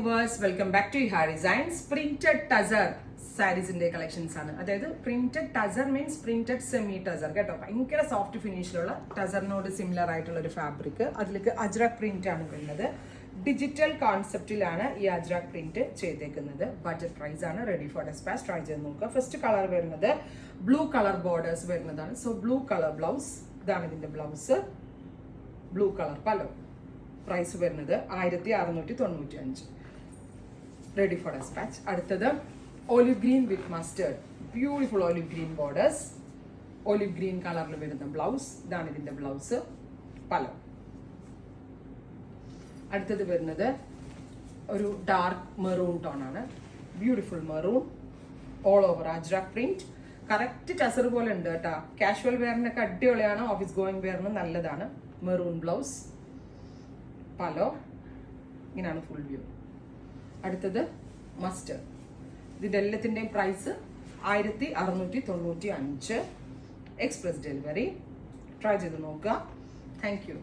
Welcome back to ഹാ designs. Printed tussar സാരീസിന്റെ collections ആണ്. അതായത് printed tussar means printed semi tussar കേട്ടോ. ഭയങ്കര സോഫ്റ്റ് ഫിനിഷിലുള്ള ടസറിനോട് സിമിലർ ആയിട്ടുള്ള ഒരു ഫാബ്രിക്. അതിലേക്ക് അജ്രക് പ്രിന്റ് ആണ് വരുന്നത്. ഡിജിറ്റൽ കോൺസെപ്റ്റിലാണ് ഈ അജ്രക് പ്രിന്റ് ചെയ്തേക്കുന്നത്. ബഡ്ജറ്റ് പ്രൈസ് ആണ്. Ready for dispatch. ട്രൈ ചെയ്ത് നോക്കുക. ഫസ്റ്റ് കളർ വരുന്നത് ബ്ലൂ കളർ ബോർഡേഴ്സ് വരുന്നതാണ്. സോ ബ്ലൂ കളർ ബ്ലൗസ്, ഇതാണ് ഇതിന്റെ blouse. Blue colour pallu. Price വരുന്നത് 1695. Ready for dispatch. അടുത്തത് olive green with mustard. Beautiful olive green borders. Olive green കളറിൽ വരുന്ന ബ്ലൗസ്, ഇതാണ് ഇതിന്റെ ബ്ലൗസ് പലോ. അടുത്തത് വരുന്നത് ഒരു ഡാർക്ക് മെറൂൺ ടോൺ ആണ്. Beautiful maroon all over ajrak print. Correct tussar പോലെ ഉണ്ട് കേട്ടോ. കാഷ്വൽ വെയറിനൊക്കെ അടിപൊളിയാണ്. ഓഫീസ് ഗോയിങ് വെയറിന് നല്ലതാണ്. Maroon blouse പലോ. ഇങ്ങനെയാണ് ഫുൾ വ്യൂ. അടുത്തത് മസ്റ്റർ. ഇതിന്റെ എല്ലാത്തിന്റെയും പ്രൈസ് 1695. Express delivery. ട്രൈ ചെയ്ത് നോക്കുക. Thank you.